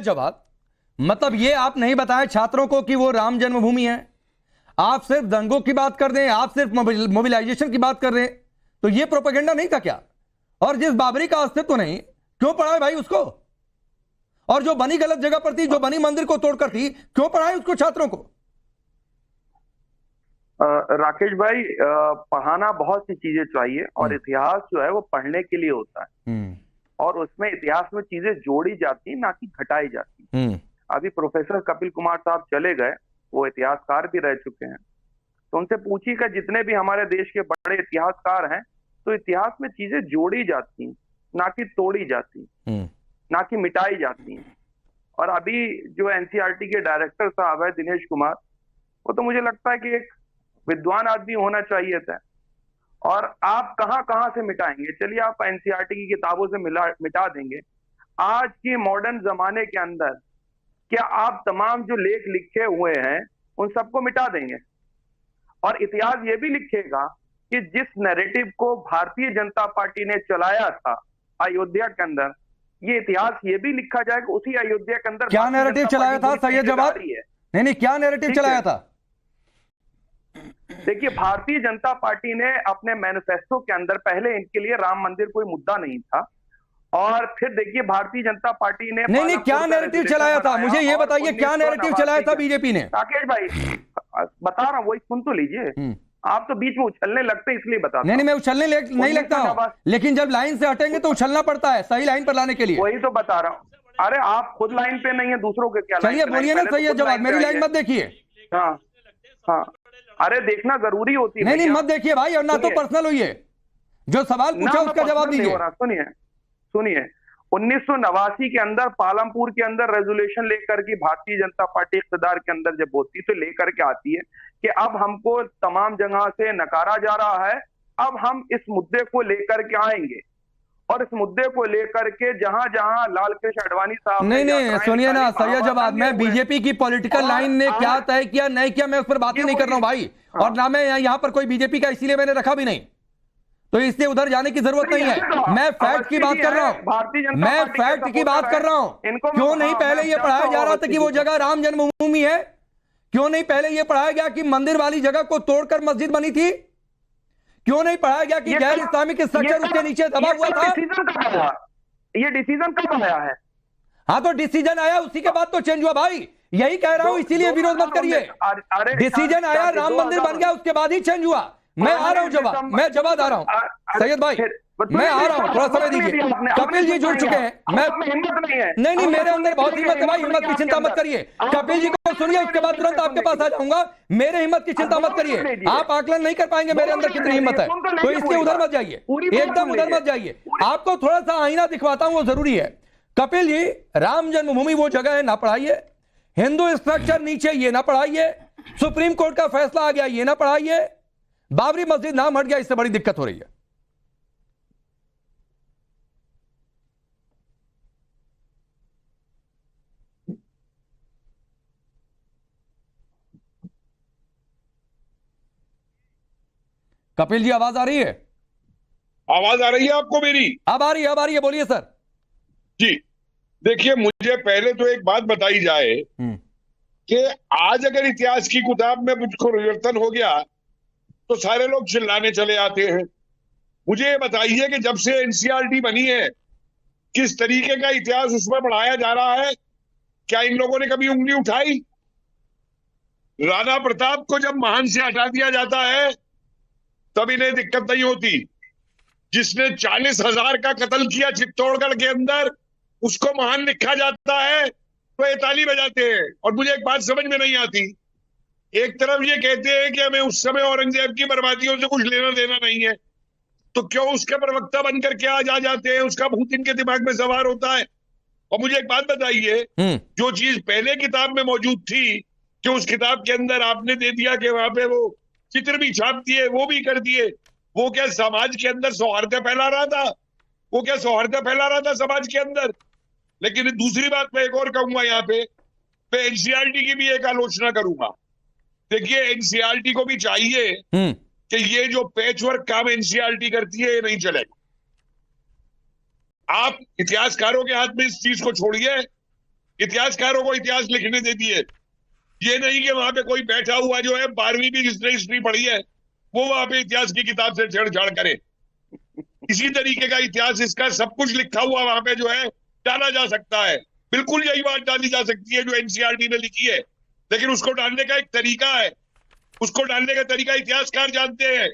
जवाब मतलब ये आप नहीं बताएं छात्रों को कि वो राम जन्मभूमि है। आप सिर्फ दंगों की बात कर दें, आप सिर्फ मोबिलाइजेशन की बात कर रहे हैं, तो ये प्रोपेगेंडा नहीं था क्या? और जिस बाबरी का अस्तित्व नहीं, क्यों पढ़ाए भाई उसको? और जो बनी गलत जगह पर थी, जो बनी मंदिर को तोड़कर थी, क्यों पढ़ाए उसको छात्रों को? राकेश भाई, पढ़ाना बहुत सी चीजें चाहिए और इतिहास जो है वो पढ़ने के लिए होता है और उसमें इतिहास में चीजें जोड़ी जाती ना कि घटाई जाती। अभी प्रोफेसर कपिल कुमार साहब चले गए, वो इतिहासकार भी रह चुके हैं, तो उनसे पूछिएगा जितने भी हमारे देश के बड़े इतिहासकार हैं, तो इतिहास में चीजें जोड़ी जाती ना कि तोड़ी जाती, ना कि मिटाई जाती। और अभी जो एनसीईआरटी के डायरेक्टर साहब है दिनेश कुमार, वो तो मुझे लगता है कि एक विद्वान आदमी होना चाहिए था। और आप कहां कहां से मिटाएंगे? चलिए आप एनसीईआरटी की किताबों से मिटा देंगे, आज के मॉडर्न जमाने के अंदर क्या आप तमाम जो लेख लिखे हुए हैं उन सबको मिटा देंगे? और इतिहास ये भी लिखेगा कि जिस नैरेटिव को भारतीय जनता पार्टी ने चलाया था अयोध्या के अंदर, ये इतिहास ये भी लिखा जाएगा उसी अयोध्या के अंदर क्या नैरेटिव चलाया था? सही जवाब नहीं, क्या नैरेटिव चलाया था? देखिए, भारतीय जनता पार्टी ने अपने मैनिफेस्टो के अंदर पहले इनके लिए राम मंदिर कोई मुद्दा नहीं था, और फिर देखिए भारतीय जनता पार्टी ने नहीं, क्या नैरेटिव चलाया था? मुझे ये बताइए, क्या नैरेटिव चलाया था बीजेपी ने? राकेश भाई बता रहा हूं, वही सुन तो लीजिए। आप तो बीच में उछलने लगते हैं इसलिए बता। नहीं, मैं उछलने नहीं लगता हूं, लेकिन जब लाइन से हटेंगे तो उछलना पड़ता है सही लाइन पर लाने के लिए। वही तो बता रहा हूं। अरे आप खुद लाइन पे नहीं है, दूसरों के क्या? चलिए बोलिए ना, सही है जवाब, मेरी लाइन मत देखिए। हाँ हाँ, अरे देखना जरूरी होती है। नहीं मत देखिए भाई, और ना तो पर्सनल हुई है, जो सवाल पूछा उसका जवाब दीजिए। सुनिए 1989 के अंदर पालमपुर के अंदर रेजोल्यूशन लेकर के भारतीय जनता पार्टी इख्तियार के अंदर जब होती तो लेकर के आती है कि अब हमको तमाम जगह से नकारा जा रहा है, अब हम इस मुद्दे को लेकर के आएंगे, और इस मुद्दे को लेकर के जहां जहां लाल कृष्ण आडवाणी साहब नहीं सुनिए ना, सही जवाब, मैं बीजेपी की पॉलिटिकल लाइन ने क्या तय किया नहीं किया मैं उस पर बात ही नहीं कर रहा हूं भाई, और ना मैं यहां पर कोई बीजेपी का इसीलिए मैंने रखा भी नहीं, तो इसलिए उधर जाने की जरूरत नहीं है। मैं फैक्ट की बात कर रहा हूं, मैं फैक्ट की बात कर रहा हूं। क्यों नहीं पहले यह पढ़ाया जा रहा था कि वो जगह राम जन्मभूमि है? क्यों नहीं पहले यह पढ़ाया गया कि मंदिर वाली जगह को तोड़कर मस्जिद बनी थी? क्यों नहीं पढ़ाया गया कि गैर इस्लामिक स्ट्रक्चर उसके नीचे दबा हुआ था? ये डिसीजन कब आया है? हाँ तो डिसीजन आया, उसी के बाद तो चेंज हुआ भाई, यही कह रहा हूं, इसीलिए विरोध मत करिए। डिसीजन आया, राम मंदिर बन गया, उसके बाद ही चेंज हुआ। मैं आ रहा हूं जवाब, मैं जवाब आ रहा हूं सैयद भाई, मैं आ रहा हूं, थोड़ा समय दीजिए। कपिल जी जुड़ चुके हैं, मैं नहीं मेरे अंदर बहुत हिम्मत है भाई, हिम्मत की चिंता मत करिए। कपिल जी को सुनिए, उसके बाद तुरंत आपके पास आ जाऊंगा। मेरे हिम्मत की चिंता मत करिए, आप आकलन नहीं कर पाएंगे मेरे अंदर कितनी हिम्मत है, तो इसलिए उधर मत जाइए, एकदम उधर मत जाइए। आपको थोड़ा सा आईना दिखवाता हूं, वो जरूरी है। कपिल जी, राम जन्मभूमि वो जगह है ना पढ़ाइए, हिंदू स्ट्रक्चर नीचे ये ना पढ़ाइए, सुप्रीम कोर्ट का फैसला आ गया ये ना पढ़ाइए, बाबरी मस्जिद नाम हट गया, इससे बड़ी दिक्कत हो रही है। कपिल जी आवाज आ रही है? आवाज आ रही है आपको मेरी? अब आ रही है, बोलिए सर। जी देखिए, मुझे पहले तो एक बात बताई जाए कि आज अगर इतिहास की किताब में मुझको परिवर्तन हो गया तो सारे लोग चिल्लाने चले आते हैं। मुझे ये बताइए कि जब से एनसीईआरटी बनी है किस तरीके का इतिहास उसमें पढ़ाया जा रहा है? क्या इन लोगों ने कभी उंगली उठाई? राणा प्रताप को जब महान से हटा दिया जाता है तब इन्हें दिक्कत नहीं होती। जिसने 40,000 का कत्ल किया चित्तौड़गढ़ के अंदर उसको महान लिखा जाता है तो ये ताली बजाते हैं। और मुझे एक बात समझ में नहीं आती, एक तरफ ये कहते हैं कि हमें उस समय औरंगजेब की बर्बादियों से कुछ लेना देना नहीं है, तो क्यों उसके प्रवक्ता बनकर के आज आ जाते हैं? उसका भूत इनके दिमाग में सवार होता है। और मुझे एक बात बताइए, जो चीज पहले किताब में मौजूद थी कि उस किताब के अंदर आपने दे दिया कि वहां पे वो चित्र भी छाप दिए, वो भी कर दिए, वो क्या समाज के अंदर सौहार्द फैला रहा था? वो क्या सौहार्द फैला रहा था समाज के अंदर? लेकिन दूसरी बात मैं एक और कहूंगा यहाँ पे, मैं एनसीईआरटी की भी एक आलोचना करूंगा। देखिए, एनसीईआरटी को भी चाहिए कि ये जो पैचवर्क काम एनसीईआरटी करती है ये नहीं चलेगा। आप इतिहासकारों के हाथ में इस चीज को छोड़िए, इतिहासकारों को इतिहास लिखने दे दिए। ये नहीं कि वहां पे कोई बैठा हुआ जो है 12वीं भी जिसने हिस्ट्री पढ़ी है वो वहां पे इतिहास की किताब से छेड़छाड़ करे। इसी तरीके का इतिहास इसका सब कुछ लिखा हुआ वहां पे जो है डाला जा सकता है। बिल्कुल यही बात डाली जा सकती है जो एनसीईआरटी ने लिखी है, लेकिन उसको डालने का एक तरीका है। उसको डालने का तरीका इतिहासकार जानते हैं।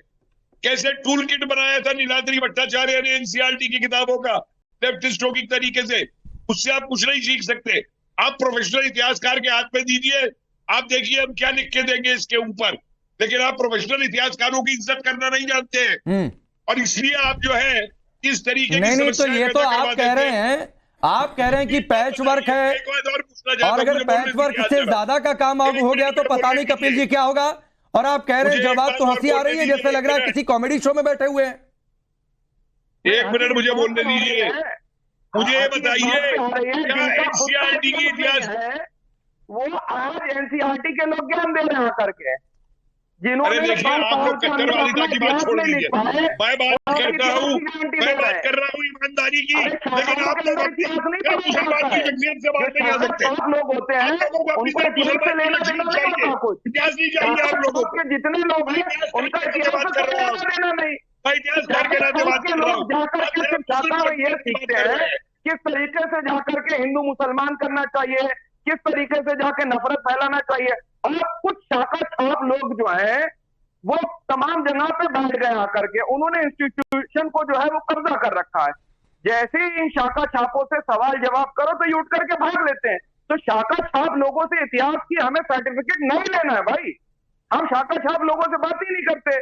कैसे टूल किट बनाया था नीलाद्री भट्टाचार्य ने एनसीईआरटी की किताबों का लेफ्टिस्टों की तरीके से, उससे आप कुछ नहीं सीख सकते। आप प्रोफेशनल इतिहासकार के हाथ में दीजिए, आप देखिए हम क्या लिख के देंगे इसके ऊपर। लेकिन आप प्रोफेशनल इतिहासकारों की इज्जत करना नहीं जानते हैं, और इसलिए आप जो है इस तरीके नहीं तो ये तो आप कह रहे हैं, आप कह रहे हैं कि पैच वर्क है, और अगर पैच वर्क से ज्यादा का काम हो गया तो पता नहीं कपिल जी क्या होगा। और आप कह रहे हैं जवाब तो हंसी आ रही है, जैसे लग रहा है किसी कॉमेडी शो में बैठे हुए हैं। एक मिनट मुझे बोलने दीजिए, मुझे ये बताइए क्या एनसीईआरटी की इतिहास वो आज एनसीईआरटी के लोग ज्ञान दे रहे हैं करके, अरे देखिए आप लोग कट्टरवादिता की बात छोड़ दीजिए। मैं बात करता हूँ ईमानदारी की, लेकिन आप लोग मुसलमान की शख्सियत से बात नहीं कर सकते। आप लोग होते हैं इतिहास नहीं चाहिए आप लोगों को। जितने लोग हैं उनका बात कर रहा हूँ, मैं इतिहासकार के नाते बात कर रहा हूँ। जाकर के शिक्षा में ये सीखते हैं किस तरीके से जाकर के हिंदू मुसलमान करना चाहिए, किस तरीके से जाके नफरत फैलाना चाहिए। और कुछ शाखा छाप लोग जो है वो तमाम जगह पे बैठ गए आकर के, उन्होंने इंस्टीट्यूशन को जो है वो कब्जा कर रखा है। जैसे ही इन शाखा छापों से सवाल जवाब करो तो ये उठ करके भाग लेते हैं। तो शाखा छाप लोगों से इतिहास की हमें सर्टिफिकेट नहीं लेना है भाई, हम शाखा छाप लोगों से बात ही नहीं करते।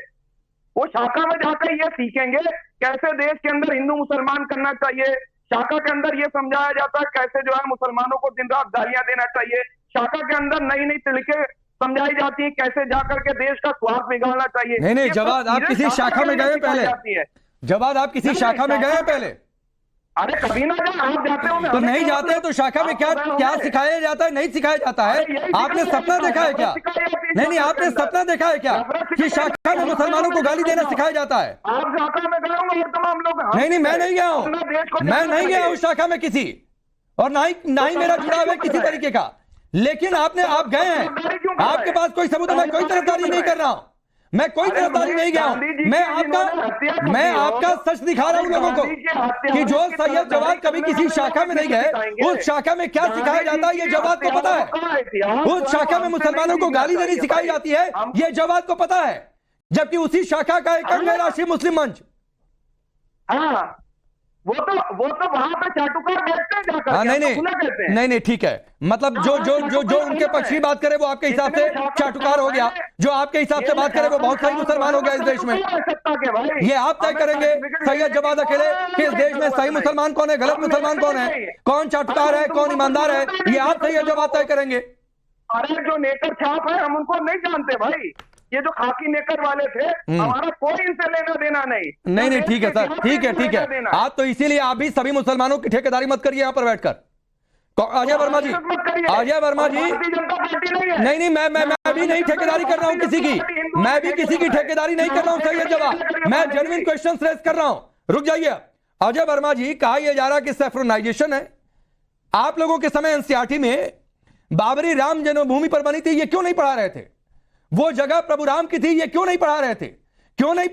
वो शाखा में जाकर ये सीखेंगे कैसे देश के अंदर हिंदू मुसलमान करना चाहिए, शाखा के अंदर ये समझाया जाता है कैसे जो है मुसलमानों को दिन रात गालियां देना चाहिए, शाखा के अंदर नई नई तरीके समझाई जाती है कैसे जाकर के देश का स्वास्थ्य बिगाड़ना चाहिए। नहीं जवाब आप किसी शाखा में गए पहले, जवाब आप किसी शाखा में गए पहले? अरे कभी ना जाए, आप जाते हो तो नहीं जाते तो शाखा में क्या सिखाया जाता है? नहीं सिखाया जाता है। आपने सपना देखा है क्या? नहीं आपने सपना देखा है क्या कि शाखा में मुसलमानों को गाली देना सिखाया जाता है? आप शाखा में गए होंगे तमाम लोग। नहीं मैं नहीं गया हूँ, मैं नहीं गया हूँ शाखा में किसी, और ना ही मेरा जुड़ाव है किसी तरीके का। लेकिन आप गए हैं, आपके पास कोई सबूत है? मैं कोई तरफदारी नहीं कर रहा हूं, मैं कोई तरफदारी नहीं गया हूं। मैं आपका सच दिखा रहा हूं लोगों को कि जो सैयद जवाद कभी किसी शाखा में नहीं गए, उस शाखा में क्या सिखाया जाता है ये जवाद को पता है। उस शाखा में मुसलमानों को गाली देनी सिखाई जाती है ये जवाद को पता है, जबकि उसी शाखा का एक अंग है राष्ट्रीय मुस्लिम मंच। वो तो वहां पे चाटुकार बैठते हैं जाकर। नहीं ठीक है, मतलब जो उनके पक्ष की बात करे वो आपके हिसाब से चाटुकार हो गया, जो आपके हिसाब से बात करे वो बहुत सही मुसलमान हो गया इस देश में। ये आप तय करेंगे सैयद जवाद अकेले कि इस देश में सही मुसलमान कौन है, गलत मुसलमान कौन है, कौन चाटुकार है, कौन ईमानदार है, ये आप सैयद जवाद तय करेंगे। अरे जो नेकर छाप है हम उनको नहीं जानते भाई, ये जो खाकी नेकर वाले थे हमारा कोई इनसे लेना देना नहीं। ठीक है सर, ठीक है। आप तो इसीलिए आप भी सभी मुसलमानों की ठेकेदारी मत करिए यहाँ पर बैठकर। अजय वर्मा जी, नहीं मैं भी नहीं ठेकेदारी कर रहा हूँ किसी की, मैं भी किसी की ठेकेदारी नहीं कर रहा हूँ सैयद जवाद, मैं जेन्युइन क्वेश्चन रेज कर रहा हूँ। रुक जाइए अजय वर्मा जी, कहा यह जा रहा कि सेफ्रोनाइजेशन है। आप लोगों के समय एनसीईआरटी में बाबरी राम जन्मभूमि पर बनी थी, ये क्यों नहीं पढ़ा रहे थे? वो जगह प्रभु राम की थी, ये क्यों नहीं पढ़ा रहे थे? क्यों नहीं